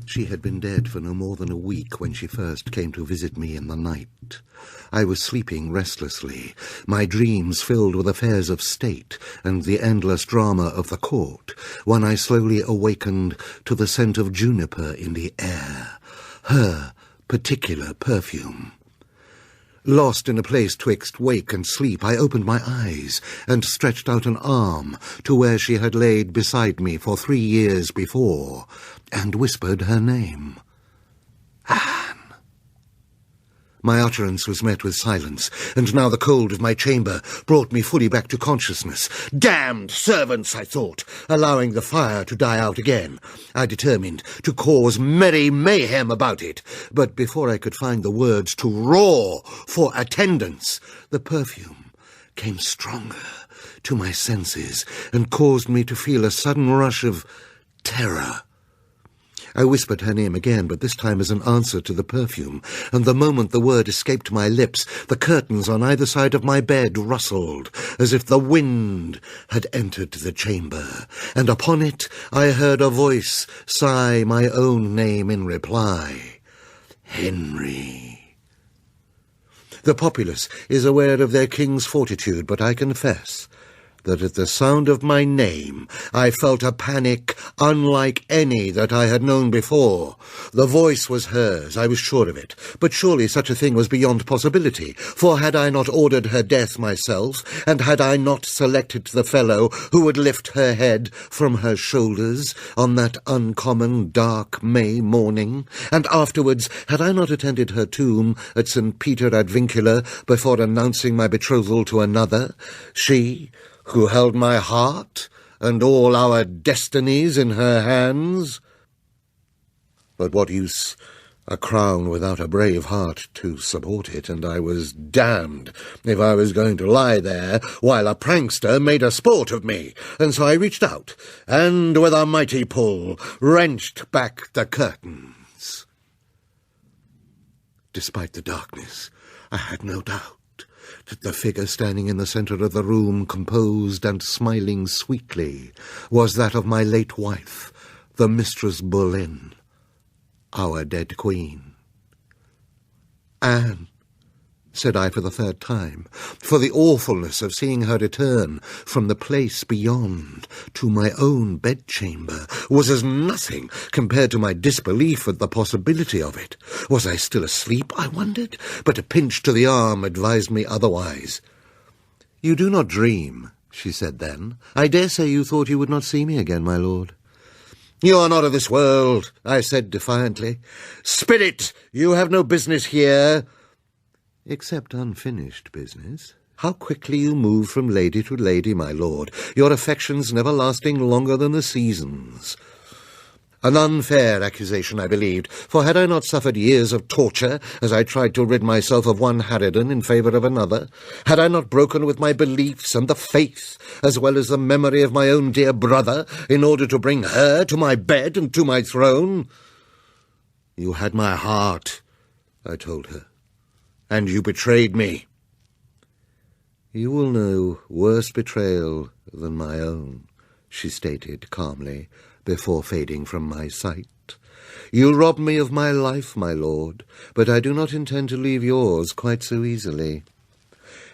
She had been dead for no more than a week when she first came to visit me in the night. I was sleeping restlessly, my dreams filled with affairs of state and the endless drama of the court, when I slowly awakened to the scent of juniper in the air, her particular perfume. Lost in a place twixt wake and sleep, I opened my eyes and stretched out an arm to where she had laid beside me for 3 years before, and whispered her name. Anne. My utterance was met with silence, and now the cold of my chamber brought me fully back to consciousness. Damned servants, I thought, allowing the fire to die out again. I determined to cause merry mayhem about it, but before I could find the words to roar for attendance, the perfume came stronger to my senses and caused me to feel a sudden rush of terror. I whispered her name again, but this time as an answer to the perfume, and the moment the word escaped my lips, the curtains on either side of my bed rustled, as if the wind had entered the chamber, and upon it I heard a voice sigh my own name in reply. Henry. The populace is aware of their king's fortitude, but I confess that at the sound of my name I felt a panic unlike any that I had known before. The voice was hers, I was sure of it, but surely such a thing was beyond possibility, for had I not ordered her death myself, and had I not selected the fellow who would lift her head from her shoulders on that uncommon dark May morning, and afterwards had I not attended her tomb at St. Peter ad Vincula before announcing my betrothal to another, she who held my heart and all our destinies in her hands? But what use a crown without a brave heart to support it, and I was damned if I was going to lie there while a prankster made a sport of me, and so I reached out, and with a mighty pull wrenched back the curtains. Despite the darkness, I had no doubt that the figure standing in the centre of the room, composed and smiling sweetly, was that of my late wife, the Mistress Boleyn, our dead queen. Anne, said I for the 3rd time, for the awfulness of seeing her return from the place beyond to my own bedchamber was as nothing compared to my disbelief at the possibility of it. Was I still asleep, I wondered? But a pinch to the arm advised me otherwise. You do not dream, she said then. I dare say you thought you would not see me again, my lord. You are not of this world, I said defiantly. Spirit, you have no business here. Except unfinished business. How quickly you move from lady to lady, my lord, your affections never lasting longer than the seasons. An unfair accusation, I believed, for had I not suffered years of torture as I tried to rid myself of one harridan in favour of another? Had I not broken with my beliefs and the faith, as well as the memory of my own dear brother, in order to bring her to my bed and to my throne? You had my heart, I told her, and you betrayed me. You will know worse betrayal than my own, she stated calmly, before fading from my sight. You robbed me of my life, my lord, but I do not intend to leave yours quite so easily.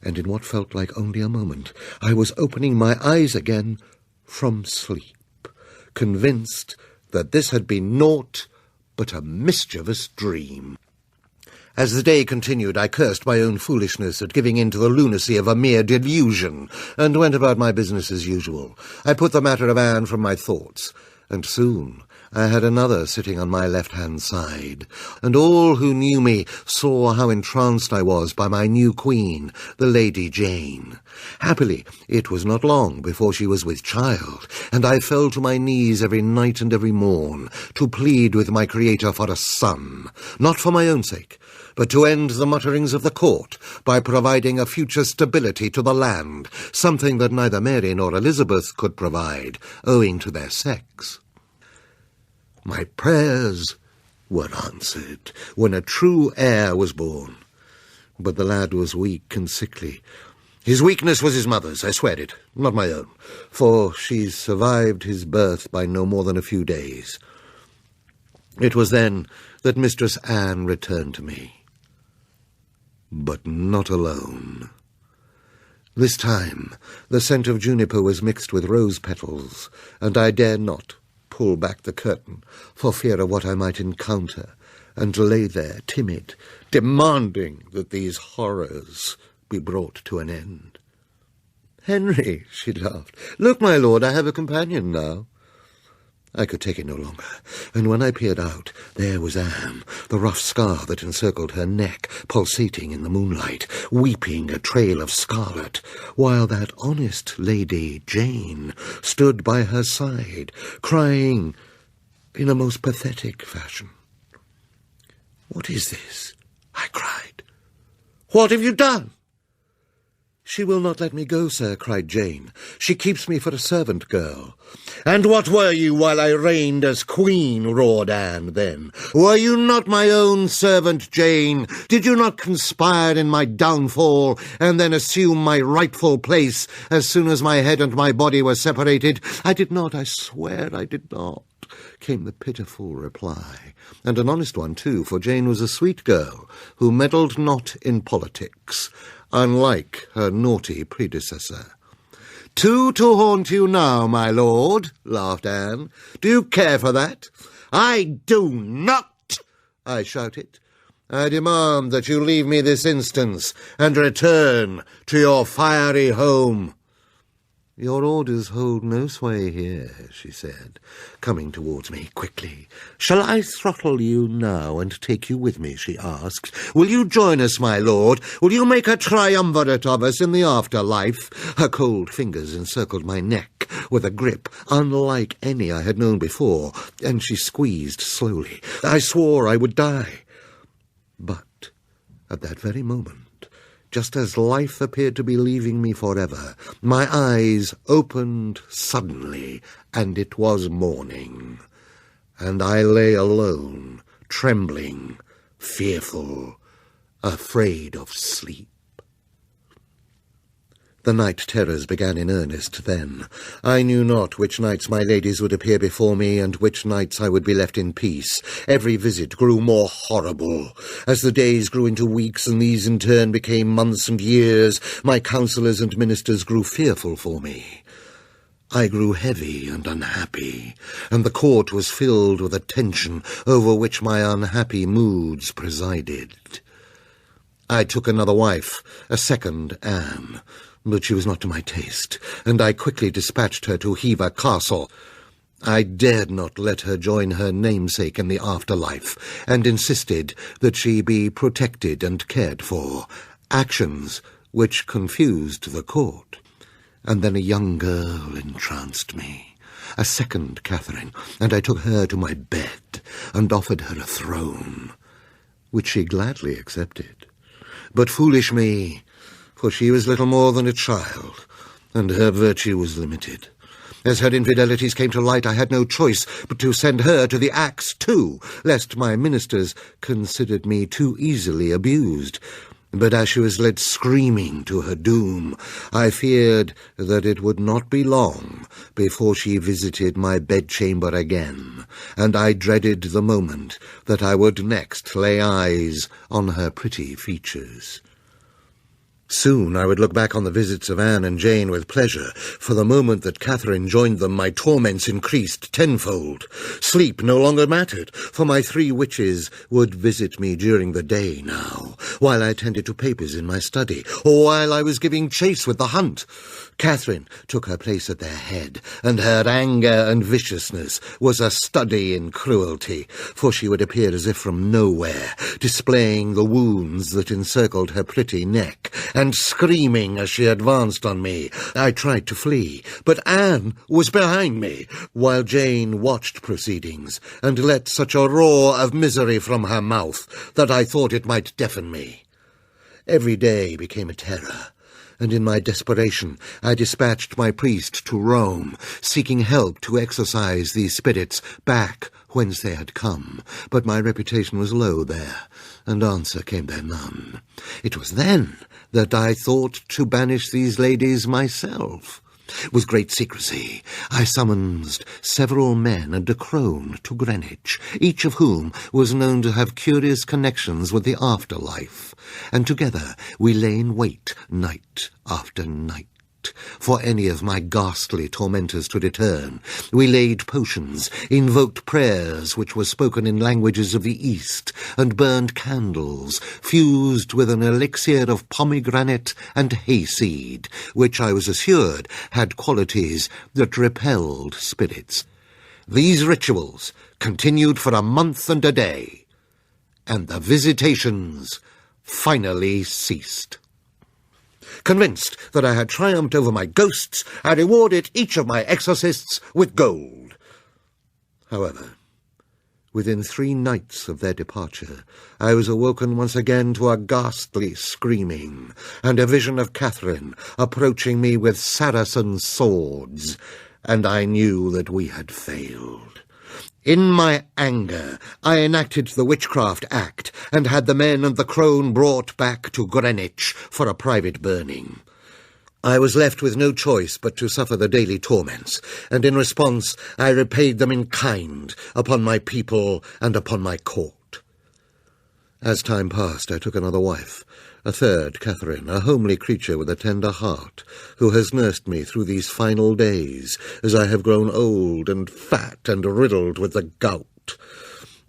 And in what felt like only a moment, I was opening my eyes again from sleep, convinced that this had been naught but a mischievous dream. As the day continued, I cursed my own foolishness at giving in to the lunacy of a mere delusion, and went about my business as usual. I put the matter of Anne from my thoughts, and soon I had another sitting on my left-hand side, and all who knew me saw how entranced I was by my new queen, the Lady Jane. Happily, it was not long before she was with child, and I fell to my knees every night and every morn to plead with my Creator for a son, not for my own sake, but to end the mutterings of the court by providing a future stability to the land, something that neither Mary nor Elizabeth could provide, owing to their sex. My prayers were answered when a true heir was born, but the lad was weak and sickly. His weakness was his mother's, I swear it, not my own, for she survived his birth by no more than a few days. It was then that Mistress Anne returned to me. But not alone. This time the scent of juniper was mixed with rose petals, and I dared not pull back the curtain for fear of what I might encounter, and lay there timid, demanding that these horrors be brought to an end. "Henry," she laughed, "look, my lord, I have a companion now." I could take it no longer, and when I peered out, there was Anne, the rough scar that encircled her neck pulsating in the moonlight, weeping a trail of scarlet, while that honest lady, Jane, stood by her side, crying in a most pathetic fashion. "What is this?" I cried. "What have you done?" "She will not let me go, sir," cried Jane. "She keeps me for a servant girl." "And what were you while I reigned as queen?" roared Anne then. "Were you not my own servant, Jane? Did you not conspire in my downfall, and then assume my rightful place as soon as my head and my body were separated?" "I did not, I swear I did not," came the pitiful reply, and an honest one too, for Jane was a sweet girl who meddled not in politics, unlike her naughty predecessor. "Two to haunt you now, my lord," laughed Anne. "Do you care for that?" "I do not," I shouted. "I demand that you leave me this instant and return to your fiery home." "Your orders hold no sway here," she said, coming towards me quickly. "Shall I throttle you now and take you with me?" she asked. "Will you join us, my lord? Will you make a triumvirate of us in the afterlife?" Her cold fingers encircled my neck with a grip unlike any I had known before, and she squeezed slowly. I swore I would die. But at that very moment, just as life appeared to be leaving me forever, my eyes opened suddenly, and it was morning, and I lay alone, trembling, fearful, afraid of sleep. The night terrors began in earnest then. I knew not which nights my ladies would appear before me, and which nights I would be left in peace. Every visit grew more horrible. As the days grew into weeks, and these in turn became months and years, my counsellors and ministers grew fearful for me. I grew heavy and unhappy, and the court was filled with a tension over which my unhappy moods presided. I took another wife, a second Anne, but she was not to my taste, and I quickly dispatched her to Hever Castle. I dared not let her join her namesake in the afterlife, and insisted that she be protected and cared for, actions which confused the court. And then a young girl entranced me, a second Catherine, and I took her to my bed and offered her a throne, which she gladly accepted. But foolish me, for she was little more than a child, and her virtue was limited. As her infidelities came to light, I had no choice but to send her to the axe too, lest my ministers considered me too easily abused. But as she was led screaming to her doom, I feared that it would not be long before she visited my bedchamber again, and I dreaded the moment that I would next lay eyes on her pretty features. Soon I would look back on the visits of Anne and Jane with pleasure, for the moment that Catherine joined them my torments increased tenfold. Sleep no longer mattered, for my 3 witches would visit me during the day now, while I attended to papers in my study, or while I was giving chase with the hunt. Catherine took her place at their head, and her anger and viciousness was a study in cruelty, for she would appear as if from nowhere, displaying the wounds that encircled her pretty neck, and screaming as she advanced on me. I tried to flee, but Anne was behind me, while Jane watched proceedings, and let such a roar of misery from her mouth that I thought it might deafen me. Every day became a terror, and in my desperation I dispatched my priest to Rome, seeking help to exorcise these spirits back whence they had come. But my reputation was low there, and answer came there none. It was then that I thought to banish these ladies myself. With great secrecy, I summoned several men and a crone to Greenwich, each of whom was known to have curious connections with the afterlife, and together we lay in wait night after night for any of my ghastly tormentors to return. We laid potions, invoked prayers which were spoken in languages of the East, and burned candles fused with an elixir of pomegranate and hayseed, which I was assured had qualities that repelled spirits. These rituals continued for a month and a day, and the visitations finally ceased. Convinced that I had triumphed over my ghosts, I rewarded each of my exorcists with gold. However, within 3 nights of their departure, I was awoken once again to a ghastly screaming, and a vision of Catherine approaching me with Saracen swords, and I knew that we had failed. In my anger, I enacted the witchcraft act and had the men and the crone brought back to Greenwich for a private burning. I was left with no choice but to suffer the daily torments, and in response I repaid them in kind upon my people and upon my court. As time passed, I took another wife, a third, Catherine, a homely creature with a tender heart, who has nursed me through these final days, as I have grown old and fat and riddled with the gout.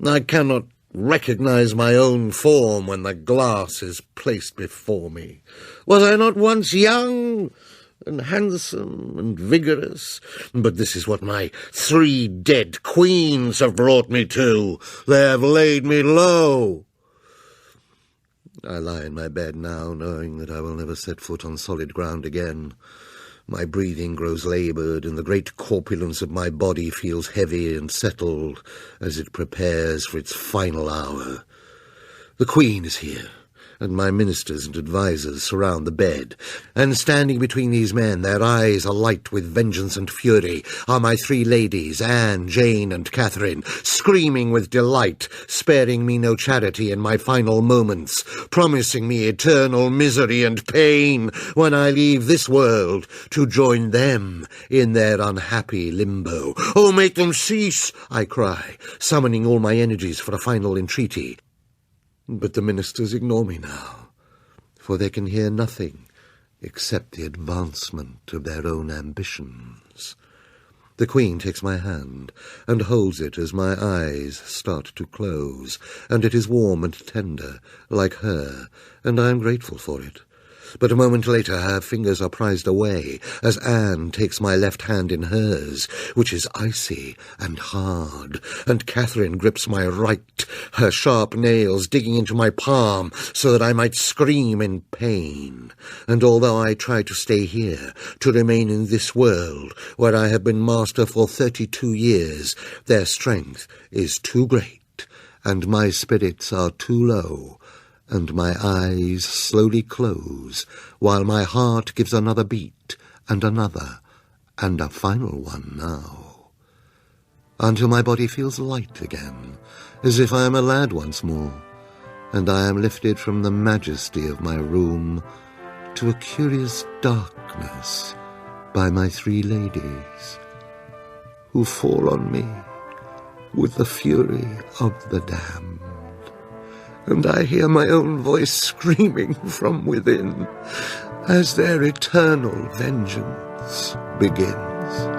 I cannot recognize my own form when the glass is placed before me. Was I not once young and handsome and vigorous? But this is what my 3 dead queens have brought me to. They have laid me low. I lie in my bed now, knowing that I will never set foot on solid ground again. My breathing grows laboured, and the great corpulence of my body feels heavy and settled as it prepares for its final hour. The Queen is here, and my ministers and advisers surround the bed, and standing between these men, their eyes alight with vengeance and fury, are my 3 ladies, Anne, Jane, and Catherine, screaming with delight, sparing me no charity in my final moments, promising me eternal misery and pain when I leave this world to join them in their unhappy limbo. Oh, make them cease, I cry, summoning all my energies for a final entreaty. But the ministers ignore me now, for they can hear nothing except the advancement of their own ambitions. The Queen takes my hand and holds it as my eyes start to close, and it is warm and tender, like her, and I am grateful for it. But a moment later her fingers are prized away as Anne takes my left hand in hers, which is icy and hard, and Catherine grips my right, her sharp nails digging into my palm so that I might scream in pain. And although I try to stay here, to remain in this world where I have been master for 32 years, their strength is too great, and my spirits are too low, and my eyes slowly close, while my heart gives another beat, and another, and a final one now, until my body feels light again, as if I am a lad once more, and I am lifted from the majesty of my room to a curious darkness by my 3 ladies, who fall on me with the fury of the damned. And I hear my own voice screaming from within as their eternal vengeance begins.